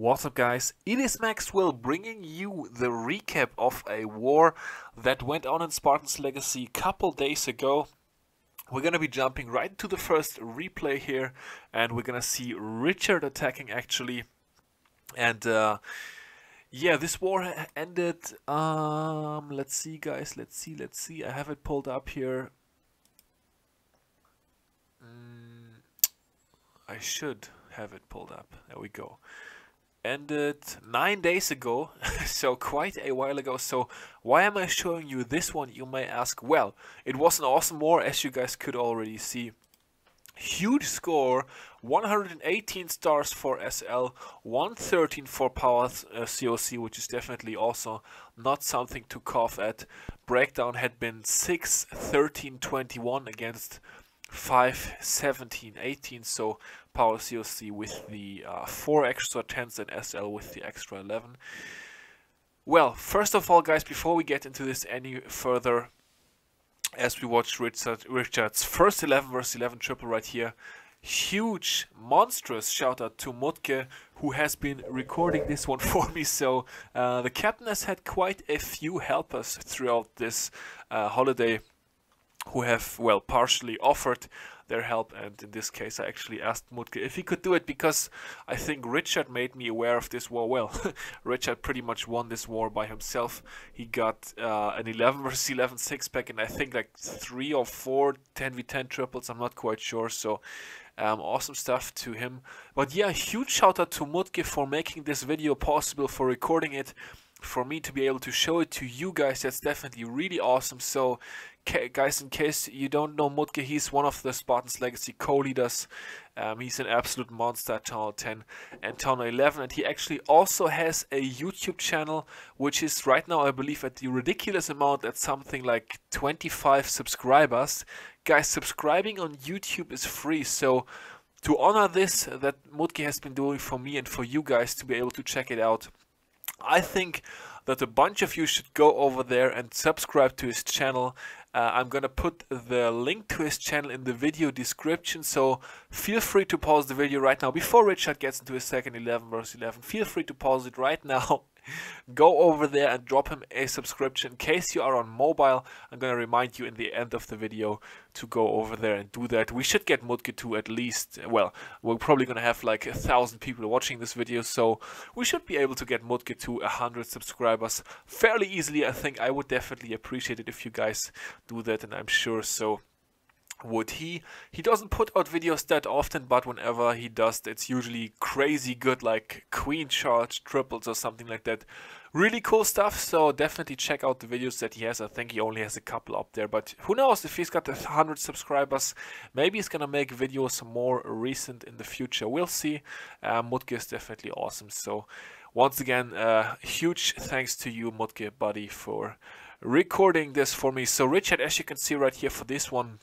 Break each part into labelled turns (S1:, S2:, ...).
S1: What's up, guys? It is Maxwell bringing you the recap of a war that went on in Spartans Legacy a couple days ago. We're gonna be jumping right into the first replay here, and we're gonna see Richard attacking actually. And yeah, this war ended. Let's see, guys. Let's see. I have it pulled up here. I should have it pulled up. There we go. Ended 9 days ago, so quite a while ago. So why am I showing you this one, you may ask? Well, it was an awesome war, as you guys could already see. Huge score, 118 stars for SL, 113 for Power CoC, which is definitely also not something to cough at. Breakdown had been 6, 13, 21 against 5, 17, 18, so Power CoC with the 4 extra 10s and SL with the extra 11. Well, first of all, guys, before we get into this any further, as we watch Richard's first 11 vs 11 triple right here, huge, monstrous shout out to Modkey, who has been recording this one for me. So the captain has had quite a few helpers throughout this holiday who have, well, partially offered their help, and in this case I actually asked Modkey if he could do it, because I think Richard made me aware of this war. Well, Richard pretty much won this war by himself. He got an 11 vs 11 6-pack and I think like 3 or 4 10v10 triples, I'm not quite sure, so awesome stuff to him. But yeah, huge shout out to Modkey for making this video possible, for recording it, for me to be able to show it to you guys. That's definitely really awesome. So guys, in case you don't know Modkey, he's one of the Spartans Legacy co-leaders. He's an absolute monster at Town 10 and Town 11, and he actually also has a YouTube channel, which is right now, I believe, at the ridiculous amount at something like 25 subscribers. Guys, subscribing on YouTube is free, so to honor this that Modkey has been doing for me and for you guys to be able to check it out, I think that a bunch of you should go over there and subscribe to his channel. I'm gonna put the link to his channel in the video description, so feel free to pause the video right now before Richard gets into his second 11 vs 11. Feel free to pause it right now. Go over there and drop him a subscription. In case you are on mobile, I'm gonna remind you in the end of the video to go over there and do that. We should get Modkey to at least, well, we're probably gonna have like 1,000 people watching this video, so we should be able to get Modkey to 100 subscribers fairly easily. I think I would definitely appreciate it if you guys do that, and I'm sure so would he. He doesn't put out videos that often, but whenever he does, it's usually crazy good, like queen charge triples or something like that. Really cool stuff, so definitely check out the videos that he has. I think he only has a couple up there, but who knows, if he's got 100 subscribers, maybe he's gonna make videos more recent in the future. We'll see. Modkey is definitely awesome, so once again, huge thanks to you, Modkey buddy, for recording this for me. So Richard, as you can see right here for this one,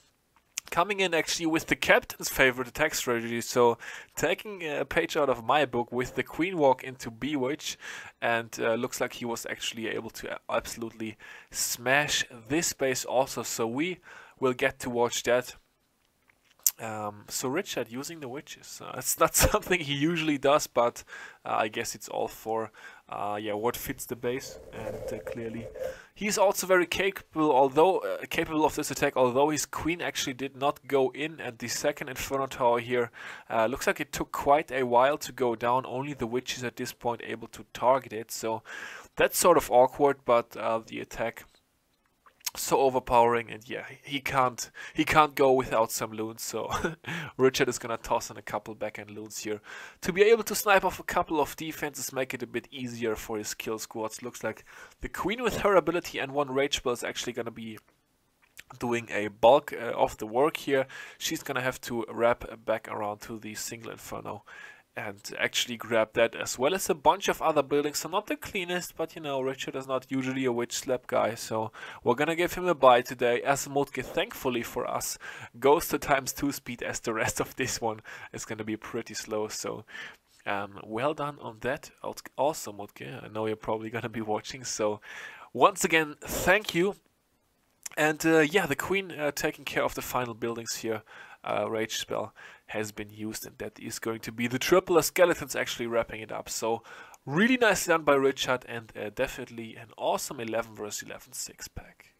S1: coming in actually with the captain's favorite attack strategy, so taking a page out of my book with the queen walk into Bewitch, and looks like he was actually able to absolutely smash this base also, so we will get to watch that. So Richard using the witches, it's not something he usually does, but I guess it's all for yeah, what fits the base, and clearly he's also very capable, although capable of this attack, although his queen actually did not go in, and the second Inferno Tower here looks like it took quite a while to go down. Only the witches at this point able to target it, so that's sort of awkward, but the attack so overpowering, and yeah, he can't go without some loons, so Richard is gonna toss in a couple backhand loons here to be able to snipe off a couple of defenses, make it a bit easier for his kill squads. Looks like the queen with her ability and 1 rage spell is actually gonna be doing a bulk of the work here. She's gonna have to wrap back around to the single Inferno and actually grab that, as well as a bunch of other buildings. So not the cleanest, but you know, Richard is not usually a witch slap guy, so we're gonna give him a buy today, as Modkey, thankfully for us, goes to ×2 speed, as the rest of this one is gonna be pretty slow. So well done on that also, Modkey. I know you're probably gonna be watching, so once again, thank you. And yeah, the queen taking care of the final buildings here. rage spell has been used, and that is going to be the triple skeletons actually wrapping it up. So really nicely done by Richard, and definitely an awesome 11 vs 11 6-pack.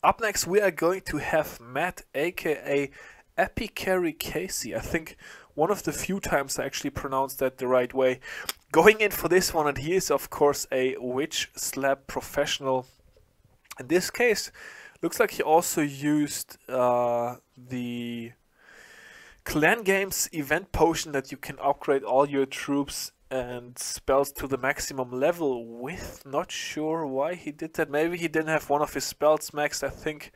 S1: Up next we are going to have Matt, aka Epicary Casey. I think one of the few times I actually pronounced that the right way. Going in for this one, and he is of course a witch slap professional. In this case, looks like he also used the Clan Games event potion that you can upgrade all your troops and spells to the maximum level with. Not sure why he did that. Maybe he didn't have one of his spells maxed. I think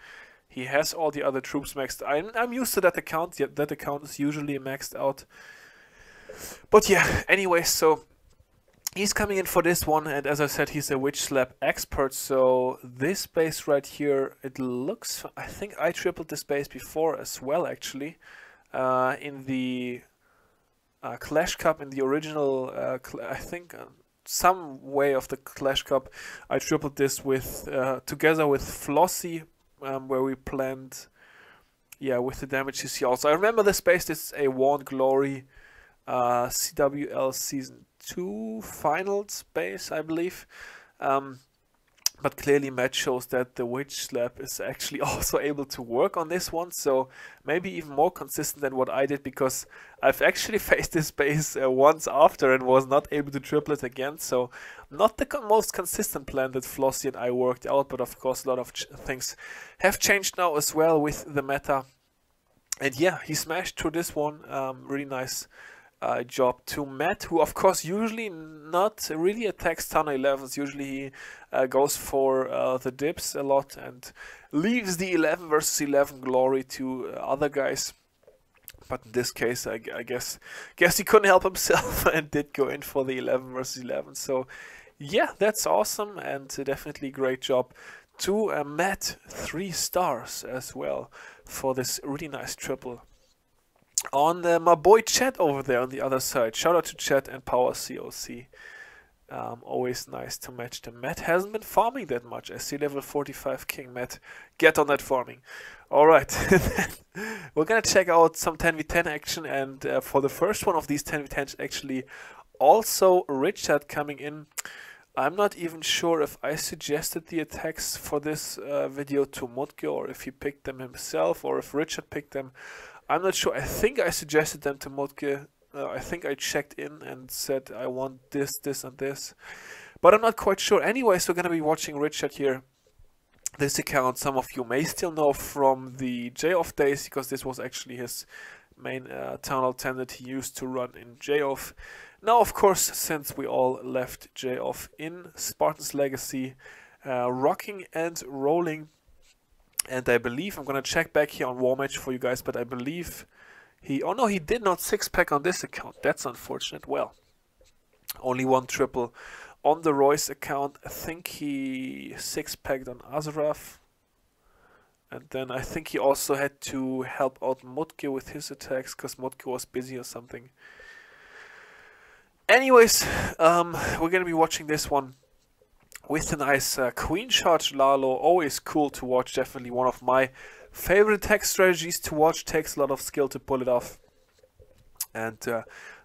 S1: he has all the other troops maxed. I'm used to that account. Yeah, that account is usually maxed out. But yeah, anyway, so he's coming in for this one, and as I said, he's a witch slap expert. So this base right here, it looks, I think I tripled this base before as well, actually, in the Clash Cup, in the original, I think some way of the Clash Cup, I tripled this with together with Flossie, where we planned, yeah, with the damage you see also. I remember this base. This is a Worn Glory CWL Season 2 finals base, I believe. But clearly Matt shows that the Witch Slap is actually also able to work on this one, so maybe even more consistent than what I did, because I've actually faced this base once after and was not able to triple it again, so not the most consistent plan that Flossie and I worked out, but of course a lot of things have changed now as well with the meta. And yeah, he smashed through this one, really nice job to Matt, who of course usually not really attacks ton 11s. Usually he goes for the dips a lot and leaves the 11 versus 11 glory to other guys. But in this case, I guess he couldn't help himself and did go in for the 11 versus 11. So yeah, that's awesome, and definitely great job to Matt. 3 stars as well for this really nice triple. On my boy Chat over there on the other side. Shout out to Chat and Power CoC. Always nice to match them. Matt hasn't been farming that much. I see level 45 King. Matt, get on that farming. Alright, we're gonna check out some 10v10 action, and for the first one of these 10v10s, actually also Richard coming in. I'm not even sure if I suggested the attacks for this video to Modkey, or if he picked them himself, or if Richard picked them. I'm not sure. I think I suggested them to Modkey. I think I checked in and said I want this, this, and this. But I'm not quite sure. Anyway, so we're going to be watching Richard here. This account, some of you may still know from the J.O.F. days, because this was actually his main Town Hall 10 that he used to run in J.O.F. Now, of course, since we all left J.O.F. in Spartans Legacy, rocking and rolling. And I believe, I'm going to check back here on War Match for you guys, but I believe he, oh no, he did not 6-pack on this account. That's unfortunate. Well, only 1 triple on the Royce account. I think he 6-packed on Azarath. And then I think he also had to help out Modkey with his attacks, because Modkey was busy or something. Anyways, we're going to be watching this one with a nice Queen Charge Lalo. Always cool to watch. Definitely one of my favorite attack strategies to watch. Takes a lot of skill to pull it off. And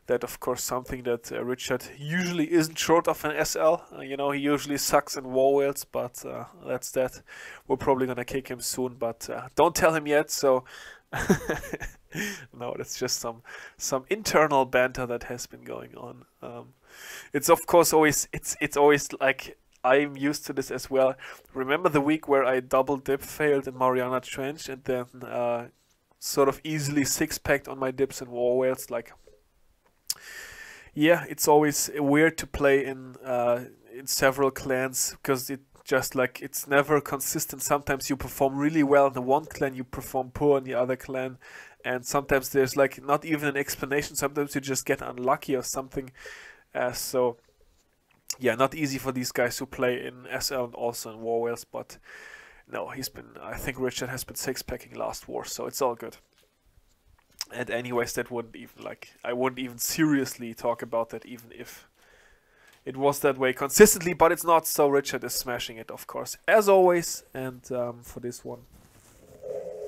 S1: that, of course, something that Richard usually isn't short of an SL. You know, he usually sucks in War Whales, but that's that. We're probably going to kick him soon, but don't tell him yet, so... No, that's just some internal banter that has been going on. It's of course always, it's always like... I'm used to this as well. Remember the week where I double dip failed in Mariana Trench and then sort of easily 6-packed on my dips in War Whales? Like, yeah, it's always weird to play in several clans, because it just like, it's never consistent. Sometimes you perform really well in the one clan, you perform poor in the other clan, and sometimes there's like not even an explanation. Sometimes you just get unlucky or something. So yeah, not easy for these guys who play in SL and also in War Whales, but no, I think Richard has been 6-packing last war, so it's all good. And anyways, that wouldn't even, like, I wouldn't even seriously talk about that even if it was that way consistently, but it's not, so Richard is smashing it, of course, as always. And for this one,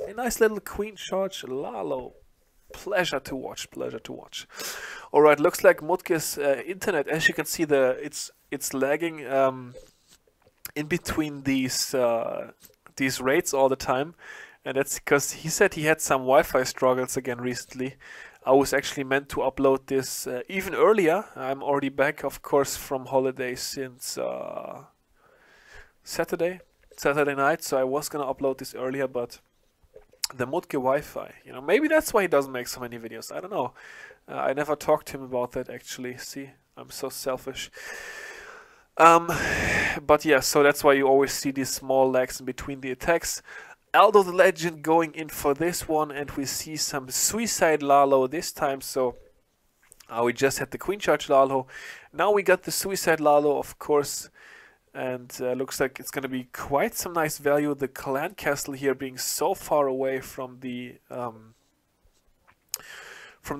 S1: a nice little queen charge, Lalo. Pleasure to watch, pleasure to watch. All right, looks like Modkey's internet, as you can see, it's lagging in between these raids all the time, and that's because he said he had some Wi-Fi struggles again recently. I was actually meant to upload this even earlier. I'm already back, of course, from holiday since Saturday night, so I was gonna upload this earlier, but the Modkey Wi-Fi, you know, maybe that's why he doesn't make so many videos. I don't know. I never talked to him about that actually. See, I'm so selfish. But yeah, so that's why you always see these small lags in between the attacks. Aldo the Legend going in for this one, and we see some Suicide Lalo this time. So we just had the Queen Charge Lalo. Now we got the Suicide Lalo, of course. And looks like it's going to be quite some nice value. The clan castle here being so far away from the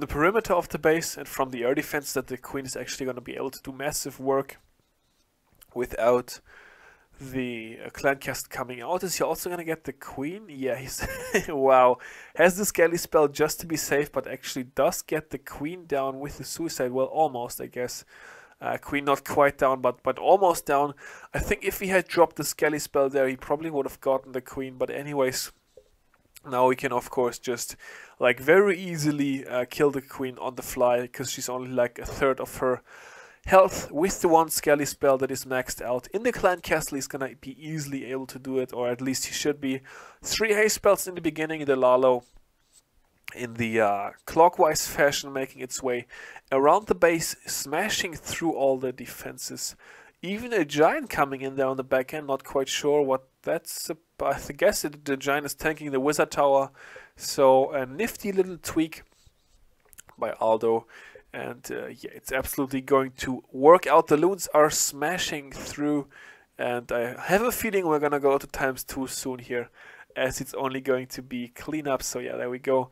S1: perimeter of the base and from the air defense that the queen is actually going to be able to do massive work without the clan castle coming out. Is he also going to get the queen? Yeah, he's wow. Has the scaly spell just to be safe, but actually does get the queen down with the suicide. Well, almost, I guess. Queen not quite down, but almost down. I think if he had dropped the scaly spell there, he probably would have gotten the queen. But anyways, now we can, of course, just like very easily kill the queen on the fly, because she's only like a third of her health with the one scaly spell that is maxed out. In the clan castle, he's gonna be easily able to do it, or at least he should be. 3 haste spells in the beginning, the Lalo in the clockwise fashion, making its way around the base, smashing through all the defenses. Even a giant coming in there on the back end, not quite sure what that's about. I guess the giant is tanking the wizard tower, so a nifty little tweak by Aldo, and yeah, it's absolutely going to work out. The loons are smashing through, and I have a feeling we're gonna go to ×2 soon here, as it's only going to be cleanup. So yeah, there we go.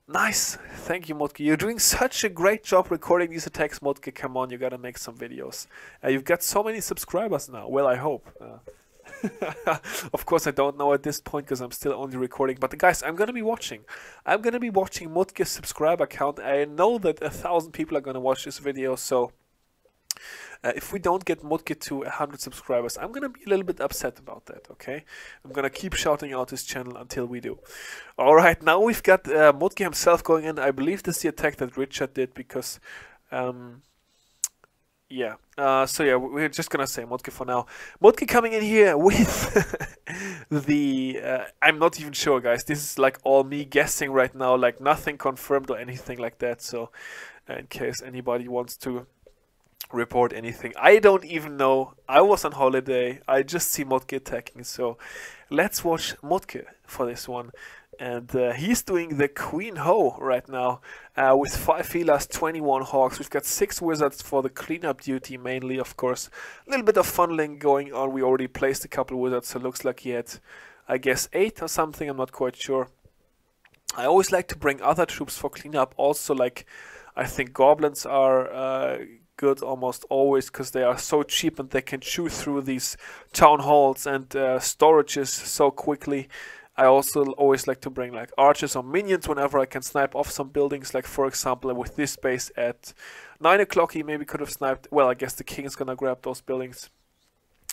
S1: Nice, thank you, Modkey. You're doing such a great job recording these attacks, Modkey. Come on, you gotta make some videos. You've got so many subscribers now. Well, I hope. Of course, I don't know at this point because I'm still only recording. But guys, I'm gonna be watching. I'm gonna be watching Modkey's subscriber count. I know that 1,000 people are gonna watch this video, so if we don't get Modkey to 100 subscribers, I'm gonna be a little bit upset about that, okay? I'm gonna keep shouting out his channel until we do. Alright, now we've got Modkey himself going in. I believe this is the attack that Richard did, because yeah, so yeah, we're just gonna say Modkey for now. Modkey coming in here with the I'm not even sure, guys. This is like all me guessing right now, like nothing confirmed or anything like that. So in case anybody wants to report anything, I don't even know. I was on holiday. I just see Modkey attacking. So let's watch Modkey for this one. And he's doing the Queen Ho right now with 5 healers, 21 hawks. We've got 6 wizards for the cleanup duty mainly, of course. A little bit of funneling going on. We already placed a couple of wizards, so it looks like he had, I guess, 8 or something. I'm not quite sure. I always like to bring other troops for cleanup. Also, like, I think goblins are good almost always, because they are so cheap and they can chew through these town halls and storages so quickly. I also always like to bring like archers or minions whenever I can snipe off some buildings. Like for example, with this base at 9 o'clock, he maybe could have sniped. Well, I guess the king is gonna grab those buildings.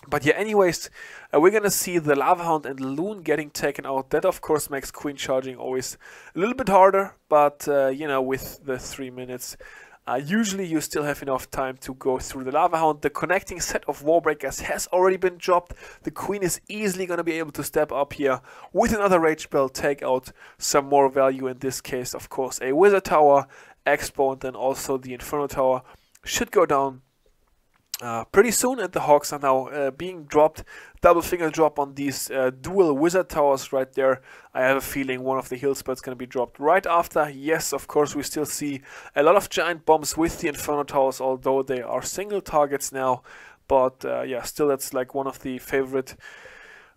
S1: But yeah, anyways, we're gonna see the Lava Hound and Loon getting taken out. That of course makes queen charging always a little bit harder, but you know, with the 3 minutes, usually you still have enough time to go through the Lava Hound. The connecting set of Warbreakers has already been dropped. The queen is easily going to be able to step up here with another Rage Spell, take out some more value. In this case, of course, a Wizard Tower, Expo, and then also the Inferno Tower should go down pretty soon, and the Hawks are now being dropped. Double finger drop on these dual Wizard Towers right there. I have a feeling one of the heal spells is going to be dropped right after. Yes, of course, we still see a lot of giant bombs with the Inferno Towers, although they are single targets now. But yeah, still that's like one of the favorite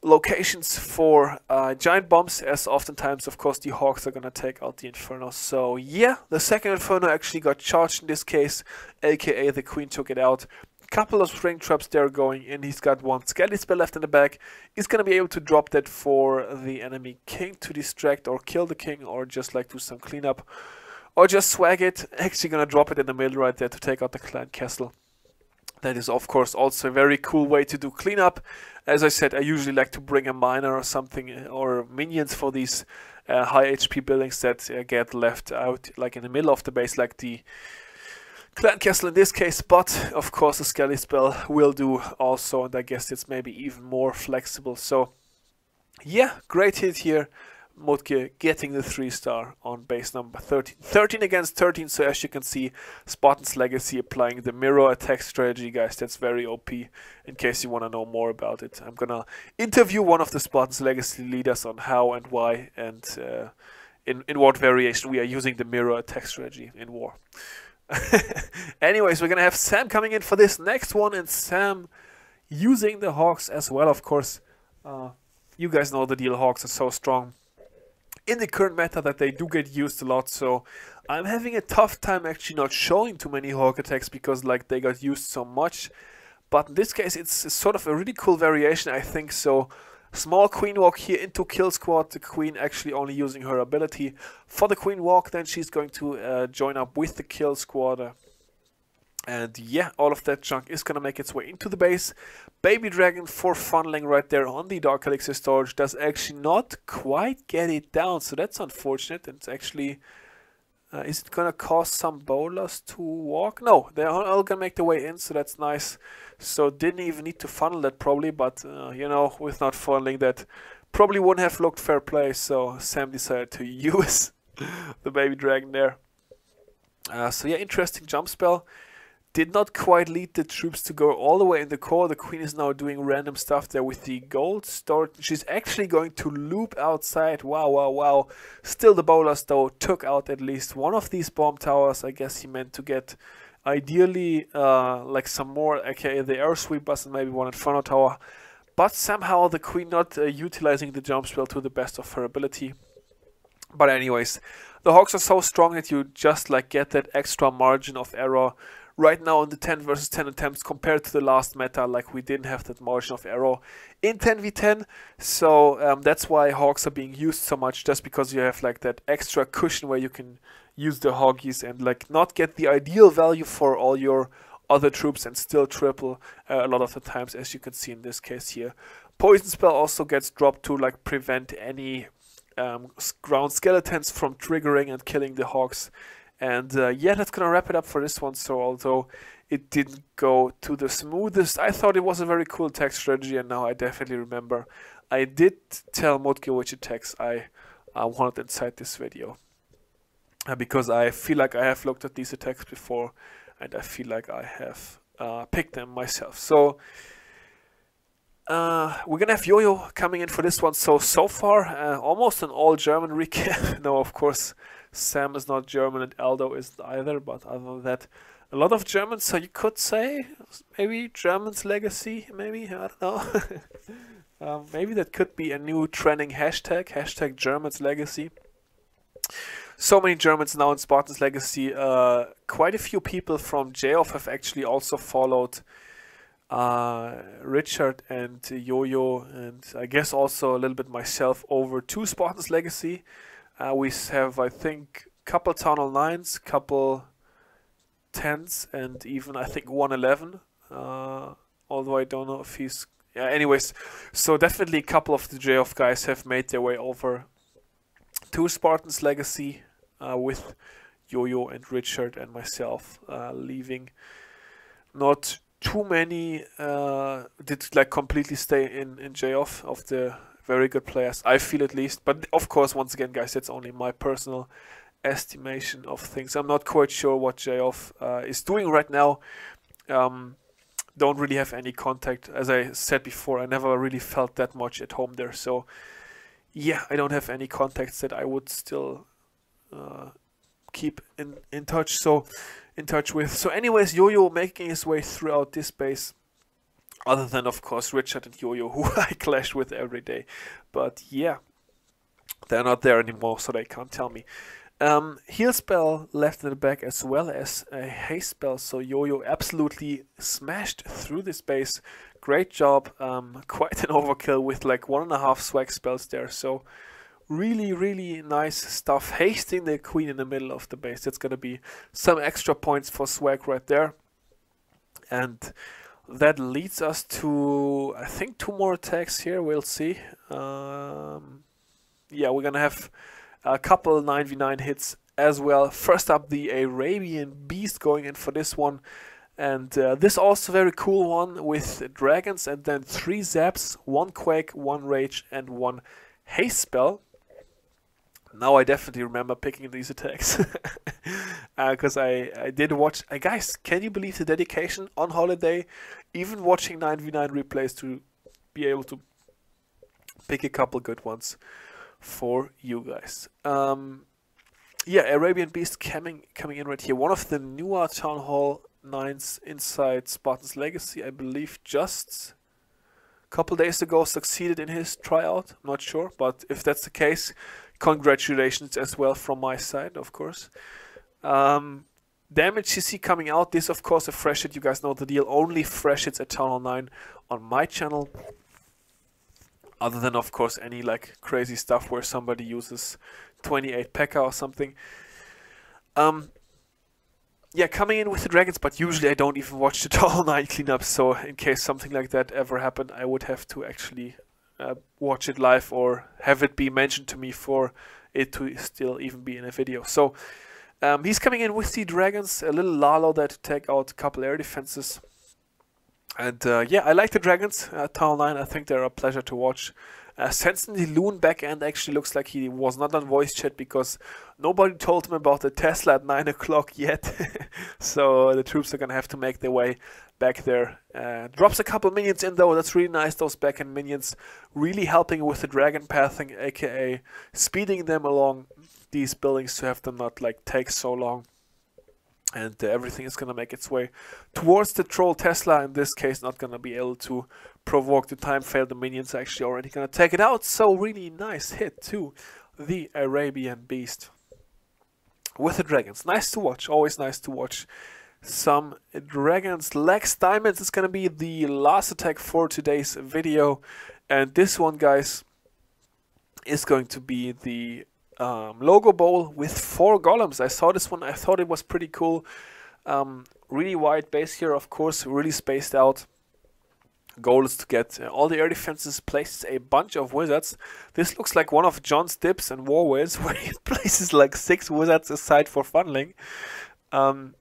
S1: locations for giant bombs, as oftentimes, of course, the Hawks are going to take out the Inferno. So yeah, the second Inferno actually got charged in this case, aka the Queen took it out. couple of spring traps there going in. He's got one skelly spell left in the back. He's gonna be able to drop that for the enemy king to distract or kill the king, or just like do some cleanup, or just swag it. Actually gonna drop it in the middle right there to take out the clan castle. That is of course also a very cool way to do cleanup. As I said, I usually like to bring a miner or something, or minions for these high HP buildings that get left out like in the middle of the base, like the clan castle in this case. But of course the skelly spell will do also, and I guess it's maybe even more flexible. So yeah, great hit here. Modkey getting the 3-star on base number 13. 13 against 13, so as you can see, Spartans Legacy applying the mirror attack strategy, guys. That's very OP, in case you want to know more about it. I'm gonna interview one of the Spartans Legacy leaders on how and why, and in what variation we are using the mirror attack strategy in war. Anyways, we're gonna have Sam coming in for this next one, and Sam using the Hawks as well, of course. You guys know the deal, Hawks are so strong in the current meta that they do get used a lot, so I'm having a tough time actually not showing too many Hawk attacks because like they got used so much. But in this case it's sort of a really cool variation, I think. So small queen walk here into kill squad, the queen actually only using her ability for the queen walk, then she's going to join up with the kill squad. And yeah, all of that junk is gonna make its way into the base. Baby Dragon for funneling right there on the Dark Elixir storage does actually not quite get it down, so that's unfortunate. It's actually, is it gonna cause some bowlers to walk? No, they're all gonna make their way in, so that's nice. So didn't even need to funnel that probably, but you know, with not funneling that, probably wouldn't have looked fair play. So Sam decided to use the Baby Dragon there. So yeah, interesting jump spell. Did not quite lead the troops to go all the way in the core. The queen is now doing random stuff there with the gold stored. She's actually going to loop outside. Wow, wow, wow. Still the bowlers though took out at least one of these bomb towers. I guess he meant to get ideally like some more, aka the air sweepers, and maybe one inferno tower. But somehow the queen not utilizing the jump spell to the best of her ability. But anyways, the Hawks are so strong that you just like get that extra margin of error. Right now in the 10 versus 10 attempts compared to the last meta, like we didn't have that margin of error in 10v10, so that's why Hawks are being used so much, just because you have like that extra cushion where you can use the Hoggies and like not get the ideal value for all your other troops and still triple a lot of the times, as you can see in this case here. Poison spell also gets dropped to like prevent any ground skeletons from triggering and killing the Hawks. And yeah, that's gonna wrap it up for this one. So although it didn't go to the smoothest, I thought it was a very cool attack strategy, and now I definitely remember I did tell Modkey which attacks I wanted inside this video. Because I feel like I have looked at these attacks before, and I feel like I have picked them myself. So we're gonna have Yo-Yo coming in for this one. So far, almost an all German recap. No, of course, Sam is not German and Aldo isn't either, but other than that, a lot of Germans, so you could say maybe German's legacy, maybe, I don't know. Maybe that could be a new trending hashtag, hashtag German's legacy. So many Germans now in Spartan's legacy. Quite a few people from J.O.F. have actually also followed Richard and Yo-Yo, and I guess also a little bit myself, over to Spartan's legacy. We have, I think, couple Town Hall 9s, couple 10s, and even I think 111. Although I don't know if he's... Yeah, anyways, so definitely a couple of the J.O.F. guys have made their way over to Spartan's legacy with Yo-Yo and Richard and myself, leaving not too many did like completely stay in J.O.F. of the very good players, I feel at least. But of course, once again, guys, that's only my personal estimation of things. I'm not quite sure what J.O.F. Is doing right now. Don't really have any contact. As I said before, I never really felt that much at home there. So yeah, I don't have any contacts that I would still keep in touch with. So anyways, Yo-Yo making his way throughout this base. Other than, of course, Richard and Yo-Yo, who I clash with every day. But yeah, they're not there anymore, so they can't tell me. Heal spell left in the back as well as a haste spell, so Yo-Yo absolutely smashed through this base. Great job, quite an overkill with like 1.5 swag spells there, so really nice stuff. Hasting the queen in the middle of the base, that's gonna be some extra points for swag right there. And that leads us to, I think, 2 more attacks here, we'll see. Yeah, we're gonna have a couple 9v9 hits as well. First up, the Arabian Beast going in for this one. And this also very cool one with dragons and then 3 zaps, 1 quake, 1 rage and 1 haste spell. Now I definitely remember picking these attacks. Because I did watch... guys, can you believe the dedication on holiday? Even watching 9v9 replays to be able to pick a couple good ones for you guys. Yeah, Arabian Beast coming in right here. One of the newer Town Hall 9s inside Spartans Legacy, I believe, just a couple days ago succeeded in his tryout. I'm not sure, but if that's the case, congratulations as well from my side, of course. Damage you see coming out. This, of course, a fresh hit. You guys know the deal. Only fresh hits at Town Hall 9 on my channel. Other than, of course, any like crazy stuff where somebody uses 28 P.E.K.K.A. or something. Yeah, coming in with the dragons, but usually I don't even watch the Town Hall 9 cleanup, so in case something like that ever happened, I would have to actually watch it live or have it be mentioned to me for it to still even be in a video. So he's coming in with the dragons, a little Lalo there to take out a couple air defenses. And yeah, I like the dragons, Town 9, I think they're a pleasure to watch. Sensing the Loon back end actually looks like he was not on voice chat because nobody told him about the Tesla at 9 o'clock yet. So the troops are going to have to make their way back there. Drops a couple minions in though, that's really nice, those back end minions. Really helping with the dragon pathing, aka speeding them along these buildings to have them not like take so long. And everything is going to make its way towards the troll Tesla, in this case not going to be able to provoke the time fail. The minions are actually already going to take it out, so really nice hit to the Arabian Beast with the dragons. Nice to watch, always nice to watch some dragons. Lex Diamonds is going to be the last attack for today's video, and this one, guys, is going to be the logo bowl with 4 golems. I saw this one, I thought it was pretty cool. Really wide base here, of course, really spaced out. Goal is to get all the air defenses, places a bunch of wizards. This looks like one of John's dips and war wizards where he places like 6 wizards aside for funneling. 4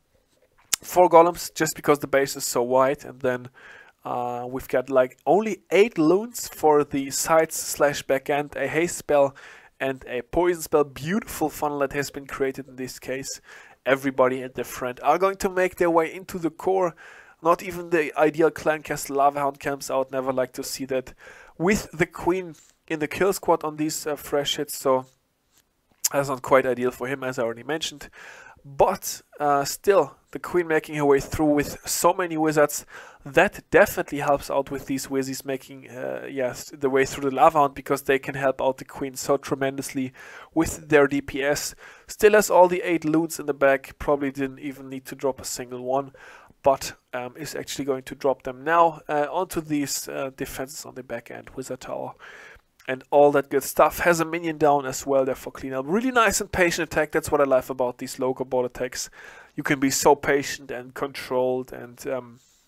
S1: golems just because the base is so wide, and then we've got like only 8 loons for the sides slash back end, a haste spell and a poison spell. Beautiful funnel that has been created in this case. Everybody at the front are going to make their way into the core. Not even the ideal clan castle Lava Hound camps out. Never like to see that with the queen in the kill squad on these fresh hits. So that's not quite ideal for him, as I already mentioned. But still, the queen making her way through with so many wizards, that definitely helps out with these wizards making yes, the way through the Lava Hound, because they can help out the queen so tremendously with their DPS. Still has all the 8 loons in the back, probably didn't even need to drop a single one, but is actually going to drop them now onto these defenses on the back end, wizard tower. And all that good stuff. Has a minion down as well there for cleanup. Really nice and patient attack. That's what I love about these logobowl attacks. You can be so patient and controlled and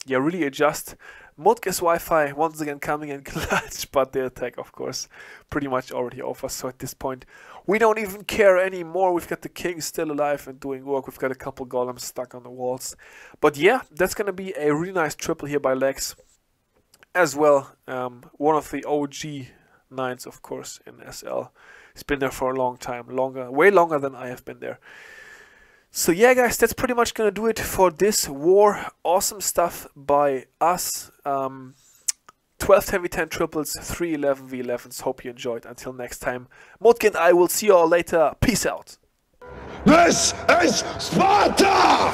S1: yeah, really adjust. Modkey's Wi-Fi once again coming in clutch, but the attack, of course, pretty much already over. So at this point, we don't even care anymore. We've got the king still alive and doing work. We've got a couple golems stuck on the walls. But yeah, that's going to be a really nice triple here by Lex as well. One of the OG 9s, of course, in SL. He's been there for a long time, way longer than I have been there. So yeah, guys, that's pretty much gonna do it for this war. Awesome stuff by us. 12 10v10 triples, 3 11v11s. Hope you enjoyed. Until next time, Modkey and I will see you all later. Peace out.
S2: This is Sparta!